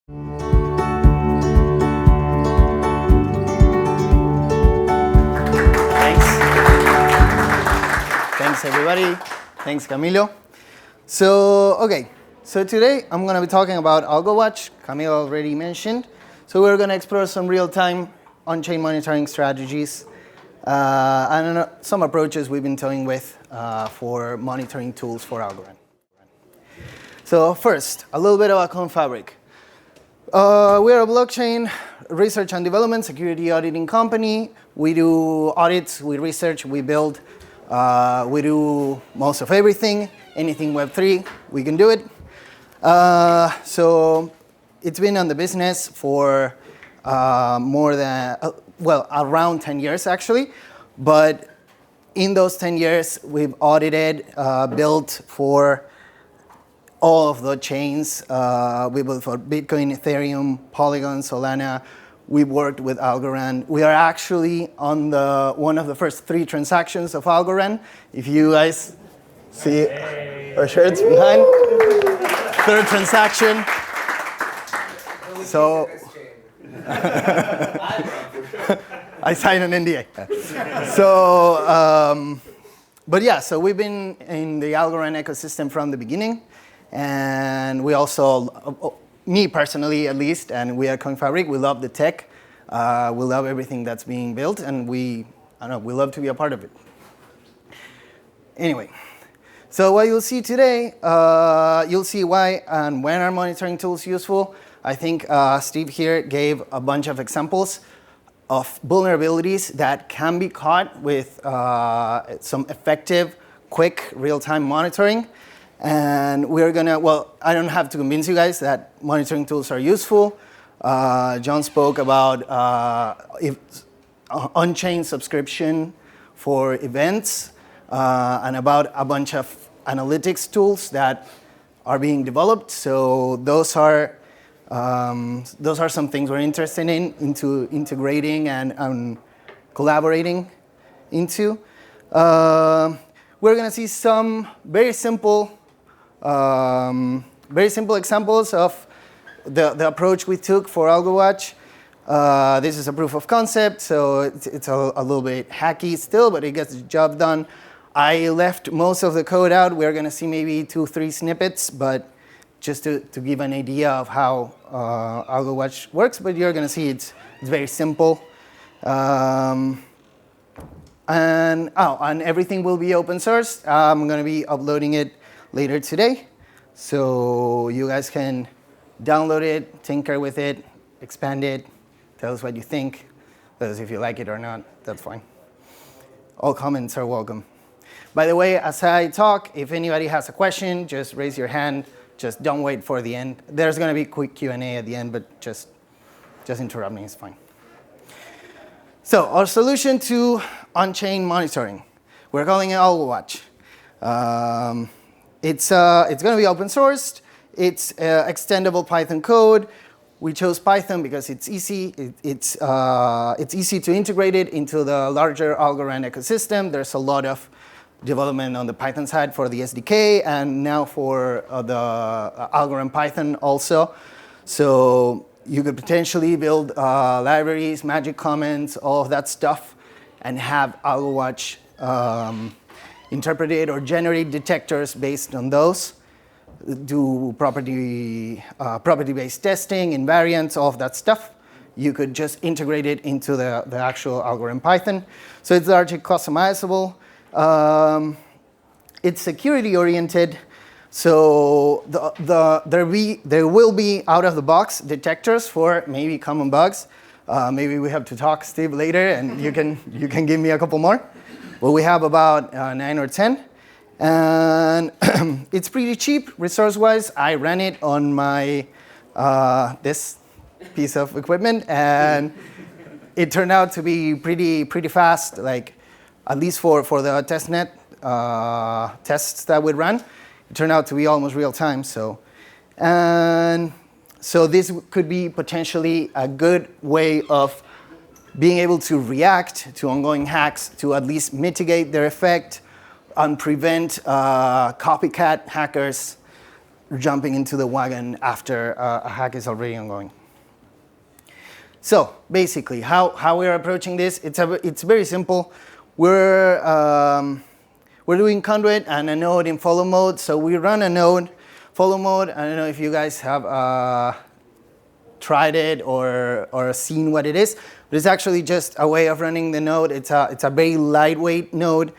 Thanks, everybody. Thanks, Camilo. So today I'm going to be talking about AlgoWatch. Camilo already mentioned. So we're going to explore some real-time on-chain monitoring strategies and some approaches we've been toying with for monitoring tools for Algorand. So first, a little bit about Confabric. We're a blockchain research and development security auditing company. We do audits, we research, we build. We do most of everything. Anything Web3, we can do it. So it's been on the business for more than, around 10 years actually. But in those 10 years, we've audited, built for all of the chains. We built for Bitcoin, Ethereum, Polygon, Solana. We worked with Algorand. We are actually on one of the first 3 transactions of Algorand. If you guys see our shirts behind. 3rd transaction. So I signed an NDA. So we've been in the Algorand ecosystem from the beginning. And we also, me personally at least, and we at Confabric, we love the tech. We love everything that's being built, and we love to be a part of it. Anyway, so what you'll see today, you'll see why and when are monitoring tools useful. I think Steve here gave a bunch of examples of vulnerabilities that can be caught with some effective, quick, real-time monitoring. And we're gonna, I don't have to convince you guys that monitoring tools are useful. John spoke about on-chain subscription for events and about a bunch of analytics tools that are being developed. So those are some things we're interested into integrating and collaborating into. We're gonna see some very simple examples of the approach we took for AlgoWatch. This is a proof of concept, so it's a little bit hacky still, but it gets the job done. I left most of the code out. We're going to see maybe 2-3 snippets, but just to give an idea of how AlgoWatch works, but you're going to see it's very simple. And everything will be open source. I'm going to be uploading it later today, so you guys can download it, tinker with it, expand it, tell us what you think, tell us if you like it or not, that's fine. All comments are welcome. By the way, as I talk, if anybody has a question, just raise your hand, just don't wait for the end. There's going to be a quick Q&A at the end, but just interrupt me, it's fine. So our solution to on-chain monitoring, we're calling it AlgoWatch. It's going to be open sourced. It's extendable Python code. We chose Python because it's easy. It's easy to integrate it into the larger Algorand ecosystem. There's a lot of development on the Python side for the SDK and now for the Algorand Python also. So you could potentially build libraries, magic comments, all of that stuff, and have AlgoWatch interpret it or generate detectors based on those. Do property-based testing, invariants, all of that stuff. You could just integrate it into the actual Algorand Python. So it's largely customizable. It's security-oriented. So there will be out-of-the-box detectors for maybe common bugs. Maybe we have to talk, Steve, later, and you can give me a couple more. Well, we have about 9 or 10. And it's pretty cheap resource-wise. I ran it on my this piece of equipment, and it turned out to be pretty fast. Like at least for the testnet tests that we ran, it turned out to be almost real time. So this could be potentially a good way of being able to react to ongoing hacks, to at least mitigate their effect and prevent copycat hackers jumping into the wagon after a hack is already ongoing. So basically, how we're approaching this, it's very simple. We're doing conduit and a node in follow mode. So we run a node, follow mode. I don't know if you guys have tried it or seen what it is, but it's actually just a way of running the node. It's a very lightweight node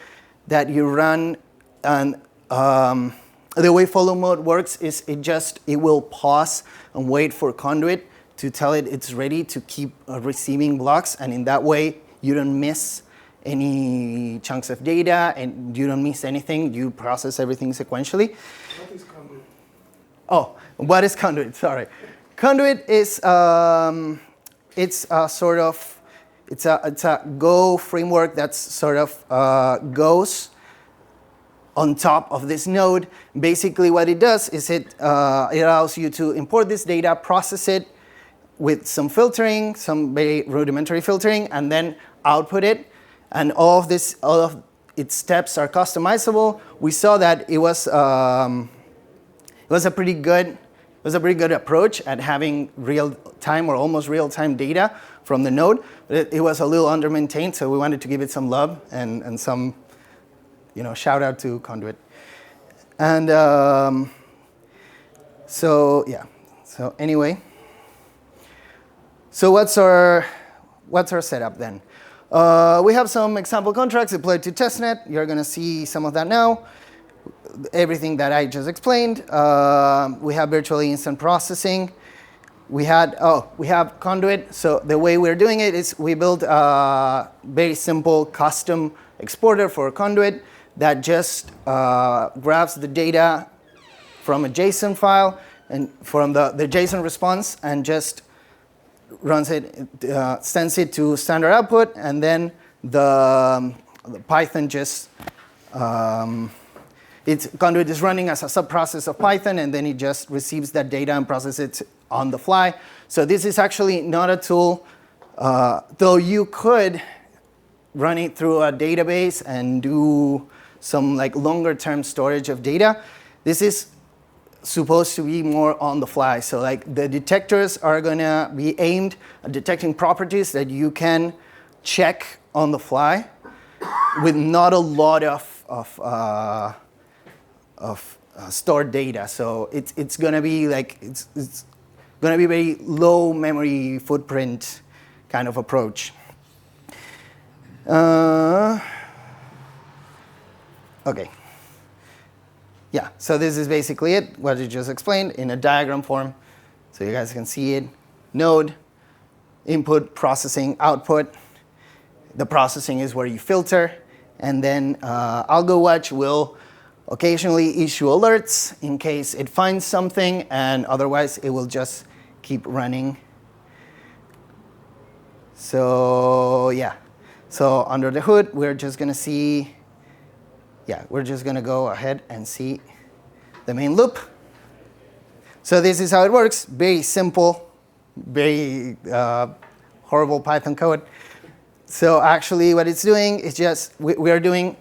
that you run, and the way follow mode works is it will pause and wait for conduit to tell it it's ready to keep receiving blocks, and in that way you don't miss any chunks of data and you don't miss anything. You process everything sequentially. What is conduit? Oh, what is conduit? Sorry. Conduit is it's a Go framework that's sort of goes on top of this node. Basically, what it does is it allows you to import this data, process it with some filtering, some very rudimentary filtering, and then output it. And all of its steps are customizable. We saw that it was a pretty good approach at having real-time or almost real-time data from the node. But it was a little under-maintained, so we wanted to give it some love and some, shout out to Conduit. And so anyway, so what's our setup then? We have some example contracts deployed to testnet. You're going to see some of that now. Everything that I just explained. We have virtually instant processing. We have conduit. So the way we're doing it is we build a very simple custom exporter for conduit that just grabs the data from a JSON file and from the JSON response and just runs it, sends it to standard output, and then the Python just conduit is running as a subprocess of Python, and then it just receives that data and processes it on the fly. So this is actually not a tool, though you could run it through a database and do some longer term storage of data. This is supposed to be more on the fly. So the detectors are gonna be aimed at detecting properties that you can check on the fly with not a lot of stored data. So it's gonna be it's gonna be very low memory footprint kind of approach. Okay. Yeah, so this is basically it, what I just explained in a diagram form. So you guys can see it. Node, input, processing, output. The processing is where you filter. And then AlgoWatch will occasionally issue alerts in case it finds something, and otherwise it will just keep running. So yeah, so under the hood, we're just going to see, we're just going to go ahead and see the main loop. So this is how it works. Very simple, very horrible Python code. So actually what it's doing is just, we are doing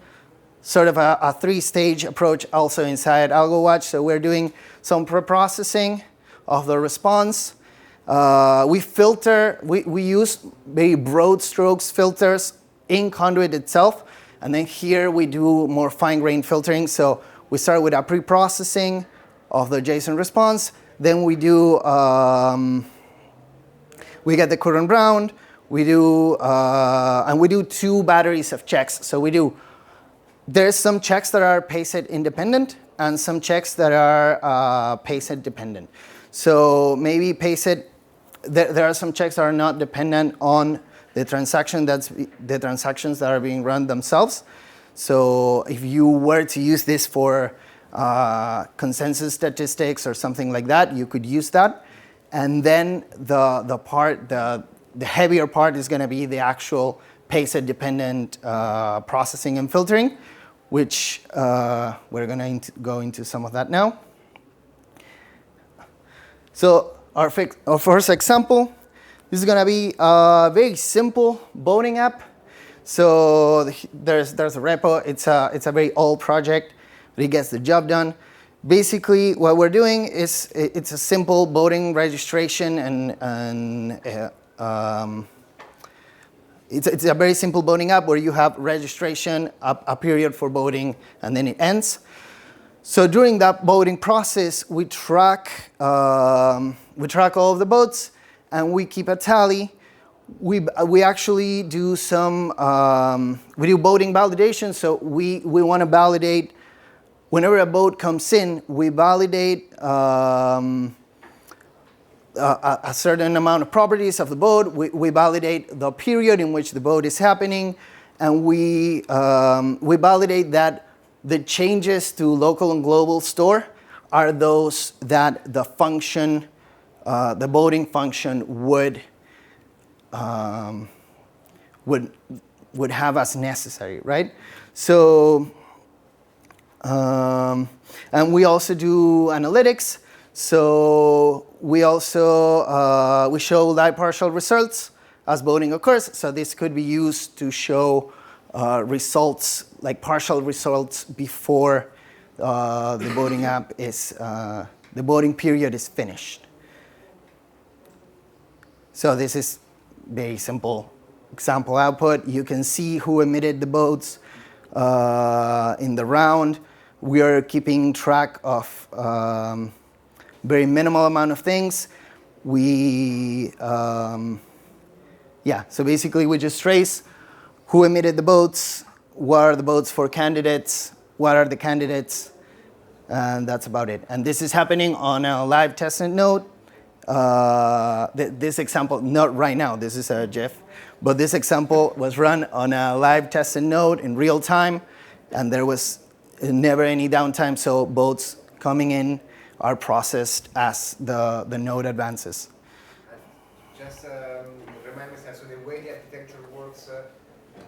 sort of a three-stage approach also inside AlgoWatch. So we're doing some pre-processing of the response. We filter, we use very broad strokes filters in Conduit itself. And then here we do more fine-grained filtering. So we start with a pre-processing of the JSON response. Then we do, we get the current round. We do, and we do two batteries of checks. So there's some checks that are payset independent and some checks that are payset dependent. So maybe payset, there are some checks that are not dependent on the transactions that are being run themselves. So if you were to use this for consensus statistics or something like that, you could use that. And then the heavier part is going to be the actual payset dependent processing and filtering, which we're going to go into some of that now. So our first example, this is going to be a very simple voting app. So there's a repo. It's a very old project, but it gets the job done. basically what we're doing is it's a simple voting registration and it's a very simple voting app where you have registration, a period for voting, and then it ends. So during that voting process, we track all of the votes, and we keep a tally. We actually do some we do voting validation. So we want to validate whenever a vote comes in. We validate a certain amount of properties of the vote. We validate the period in which the vote is happening, and we validate that the changes to local and global store are those that the function, the voting function would have as necessary, right? So, and we also do analytics. So we also we show live partial results as voting occurs. So this could be used to show results, like partial results, before the voting app is the voting period is finished. So this is very simple example output. You can see who emitted the votes in the round. We are keeping track of very minimal amount of things. So basically we just trace who emitted the votes, what are the votes for candidates, what are the candidates, and that's about it. And this is happening on a live testnet node. This example, not right now, this is a GIF, but this example was run on a live testnet node in real time, and there was never any downtime, so votes coming in are processed as the node advances. Just remind me, so the way the architecture works,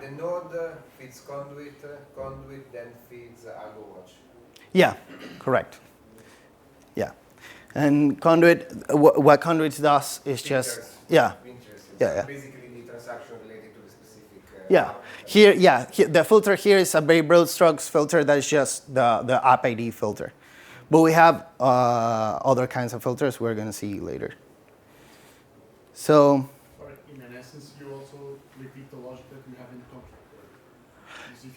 the node feeds conduit, conduit then feeds AlgoWatch. Yeah, correct. Yeah. And conduit, what conduit does is just, yeah. Yeah. Basically the transaction related to the specific. Here, the filter here is a very broad strokes filter that is just the app ID filter. But we have other kinds of filters we're going to see later. So, in an essence, you also repeat the logic that you have in the contract.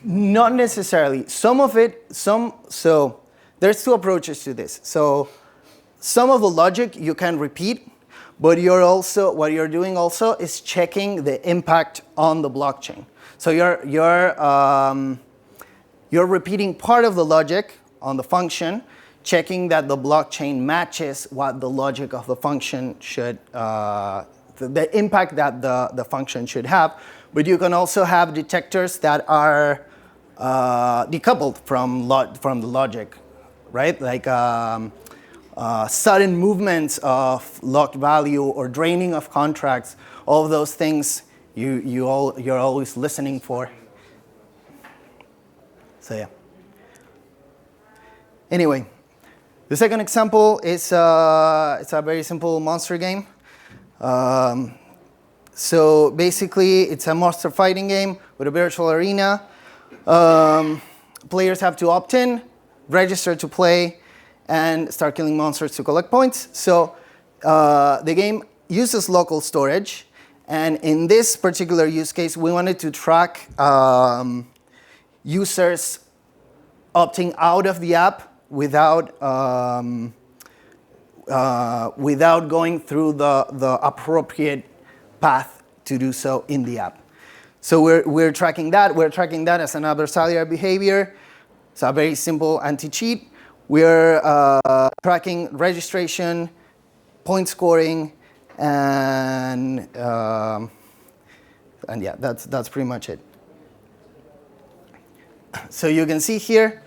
Not necessarily. Some of it, so there's two approaches to this. So some of the logic you can repeat, but what you're doing also is checking the impact on the blockchain. So you're repeating part of the logic on the function, checking that the blockchain matches what the logic of the function should, the impact that the function should have. But you can also have detectors that are decoupled from the logic, right? Like sudden movements of locked value or draining of contracts. All of those things you're always listening for. So yeah. Anyway, the second example is it's a very simple monster game. So basically, it's a monster fighting game with a virtual arena. Players have to opt in, register to play, and start killing monsters to collect points. So the game uses local storage. And in this particular use case, we wanted to track users opting out of the app without going through the appropriate path to do so in the app. So we're tracking that. We're tracking that as an adversarial behavior. It's a very simple anti-cheat. We're tracking registration, point scoring, and yeah, that's pretty much it. So you can see here,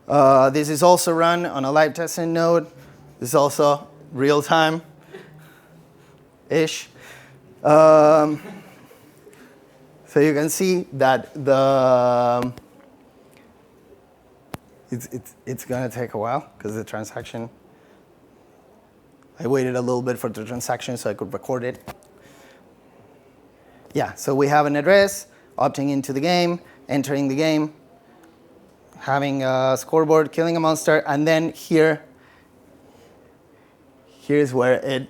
this is also run on a live testnet node. This is also real time-ish. So you can see that it's going to take a while because the transaction. I waited a little bit for the transaction so I could record it. Yeah, so we have an address, opting into the game, entering the game, having a scoreboard, killing a monster, and then here's where it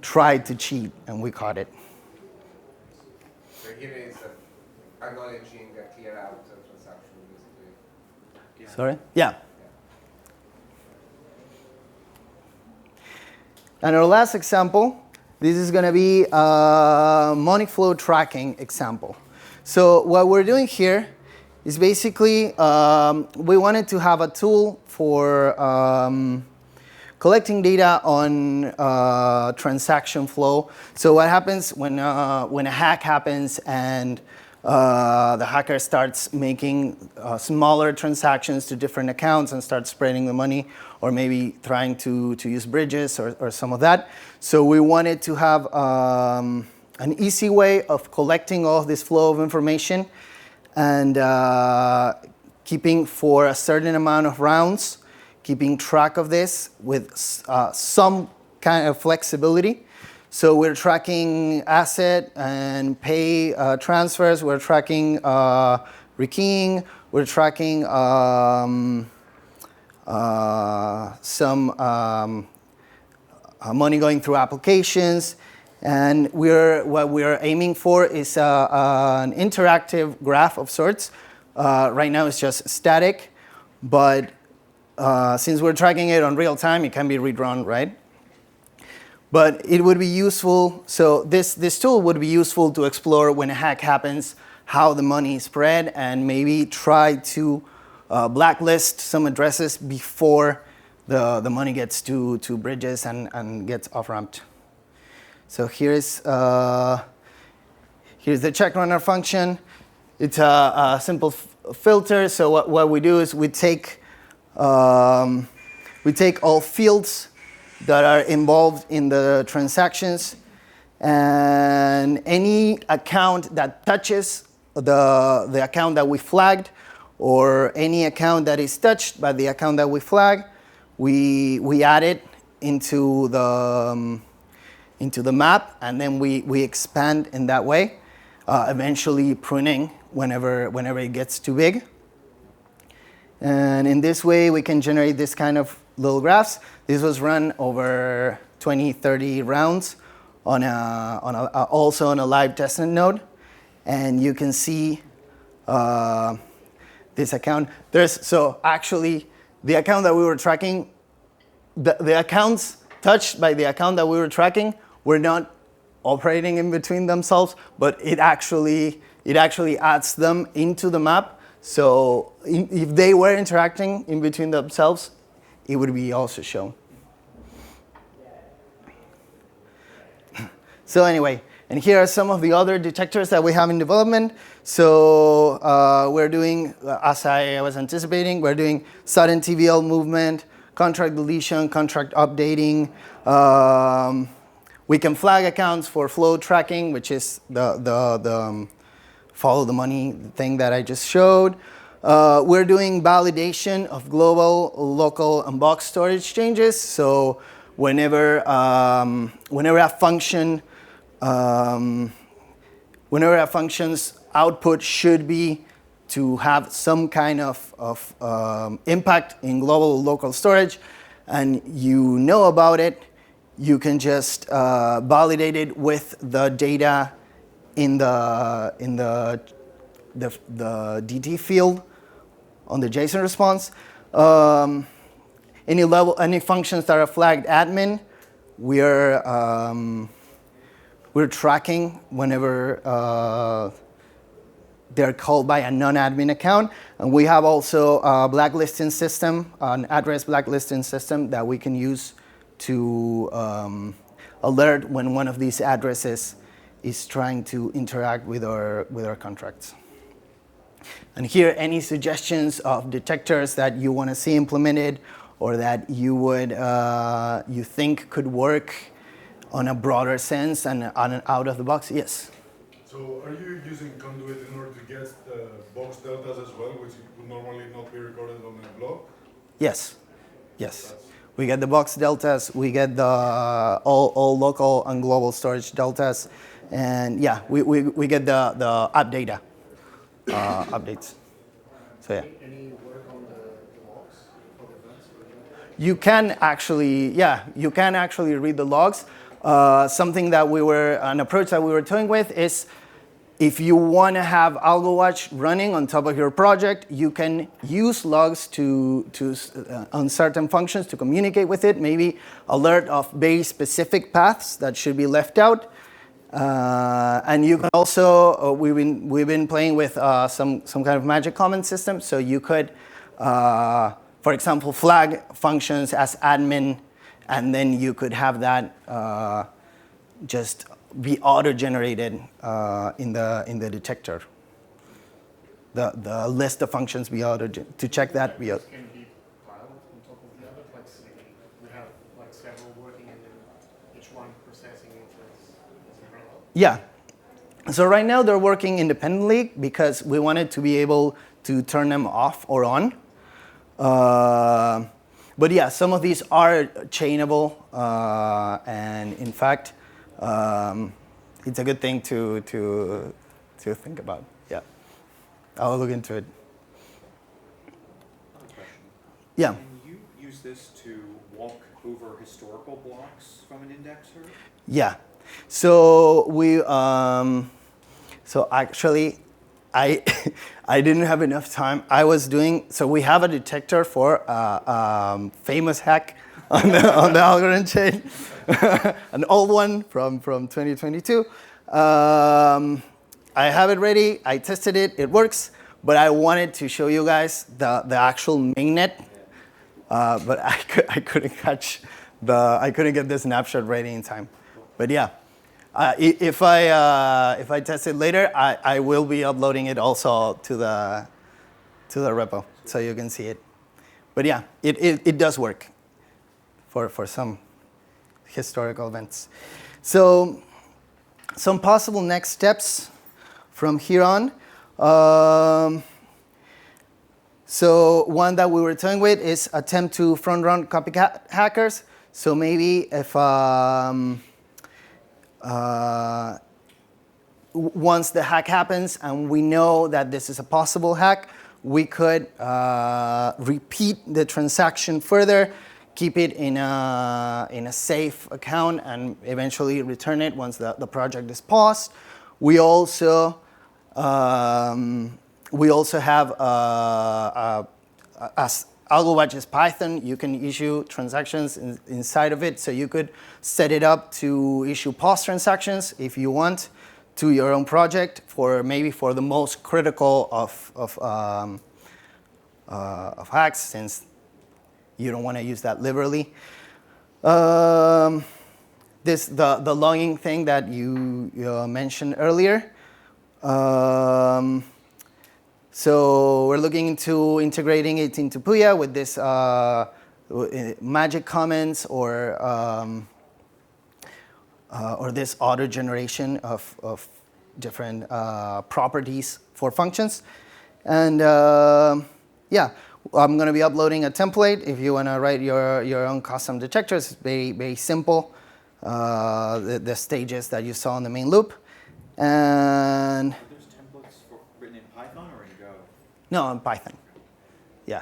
tried to cheat, and we caught it. So here is acknowledging a clear out transaction, basically. Sorry? Yeah. And our last example, this is going to be a money flow tracking example. So what we're doing here is basically we wanted to have a tool for collecting data on transaction flow. So what happens when a hack happens and the hacker starts making smaller transactions to different accounts and starts spreading the money, or maybe trying to use bridges or some of that. So we wanted to have an easy way of collecting all of this flow of information and keeping for a certain amount of rounds, keeping track of this with some kind of flexibility. So we're tracking asset and pay transfers. We're tracking rekeying. We're tracking some money going through applications. And what we're aiming for is an interactive graph of sorts. Right now it's just static, but since we're tracking it on real time, it can be redrawn, right? But it would be useful, so this tool would be useful to explore when a hack happens, how the money is spread, and maybe try to blacklist some addresses before the money gets to bridges and gets off-ramped. So here's the check runner function. It's a simple filter. So what we do is we take all fields that are involved in the transactions, and any account that touches the account that we flagged, or any account that is touched by the account that we flag, we add it into the map, and then we expand in that way, eventually pruning whenever it gets too big. And in this way, we can generate this kind of little graphs. This was run over 20, 30 rounds also on a live testnet node. And you can see this account. So actually, the account that we were tracking, the accounts touched by the account that we were tracking were not operating in between themselves, but it actually adds them into the map. So if they were interacting in between themselves, it would be also shown. So anyway, and here are some of the other detectors that we have in development. So we're doing, as I was anticipating, we're doing sudden TVL movement, contract deletion, contract updating. We can flag accounts for flow tracking, which is the follow the money thing that I just showed. We're doing validation of global, local, and box storage changes. So whenever a function's output should be to have some kind of impact in global or local storage, and you know about it, you can just validate it with the data in the DT field on the JSON response. Any functions that are flagged admin, we're tracking whenever they're called by a non-admin account. And we have also a blacklisting system, an address blacklisting system that we can use to alert when one of these addresses is trying to interact with our contracts. And here, any suggestions of detectors that you want to see implemented, or that you think could work on a broader sense and on an out of the box? Yes. So are you using Conduit in order to get the box deltas as well, which would normally not be recorded on a block? Yes. We get the box deltas, we get the all local and global storage deltas, and yeah, we get the app data updates. So So yeah. Any work on the logs for the events? You can actually read the logs. An approach that we were toying with is if you want to have AlgoWatch running on top of your project, you can use logs on certain functions to communicate with it, maybe alert of very specific paths that should be left out. And you can also, we've been playing with some kind of magic comment system, so you could, for example, flag functions as admin, and then you could have that just be auto-generated in the detector. The list of functions be to check that. Can be piled on top of the other. Like say we have like several working and then each one processing it as a parallel. Yeah. So right now they're working independently because we wanted to be able to turn them off or on. But yeah, some of these are chainable, and in fact, it's a good thing to think about. Yeah, I'll look into it. Another question. Yeah. Can you use this to walk over historical blocks from an indexer? Yeah. So actually, I didn't have enough time. So we have a detector for famous hack on the algorithm chain, an old one from 2022. I have it ready. I tested it. It works. But I wanted to show you guys the actual mainnet. But I couldn't I couldn't get the snapshot ready in time. But yeah. If I test it later, I will be uploading it also to the repo so you can see it. But yeah, it does work for some historical events. So some possible next steps from here on. So one that we were toying with is attempt to front-run copycat hackers. So maybe if once the hack happens and we know that this is a possible hack, we could repeat the transaction further, keep it in a safe account, and eventually return it once the project is paused. We also have as AlgoWatch is Python, you can issue transactions inside of it, so you could set it up to issue pause transactions if you want to your own project for the most critical of hacks, since you don't want to use that liberally. The logging thing that you mentioned earlier. So we're looking into integrating it into Puya with this magic comments or this auto generation of different properties for functions. And yeah, I'm going to be uploading a template if you want to write your own custom detectors. It's very, very simple. The stages that you saw in the main loop. And Written in Python or in Go? no, in Python. Yeah.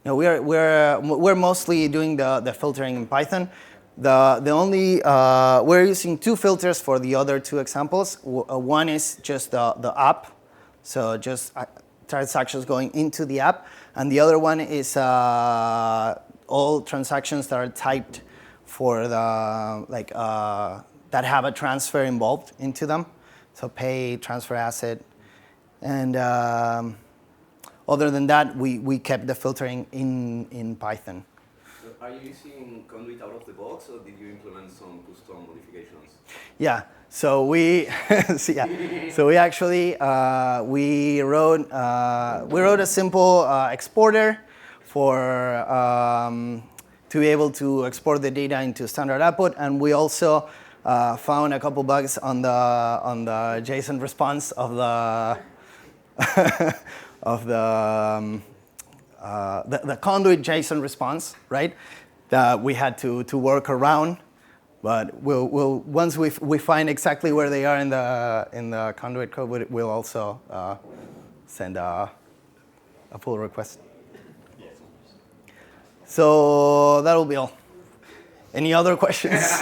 No, we're mostly doing the filtering in Python. The only we're using two filters for the other two examples. One is just the app, so just transactions going into the app, and the other one is all transactions that are typed for the that have a transfer involved into them. So pay, transfer asset, and other than that, we kept the filtering in Python. So are you using Conduit out of the box, or did you implement some custom modifications? Yeah. So we actually we wrote a simple exporter for to be able to export the data into standard output, and we also found a couple bugs on the JSON response of the the conduit JSON response, right? That we had to work around, but we'll once we find exactly where they are in the conduit code, we'll also send a pull request. So that'll be all. Any other questions?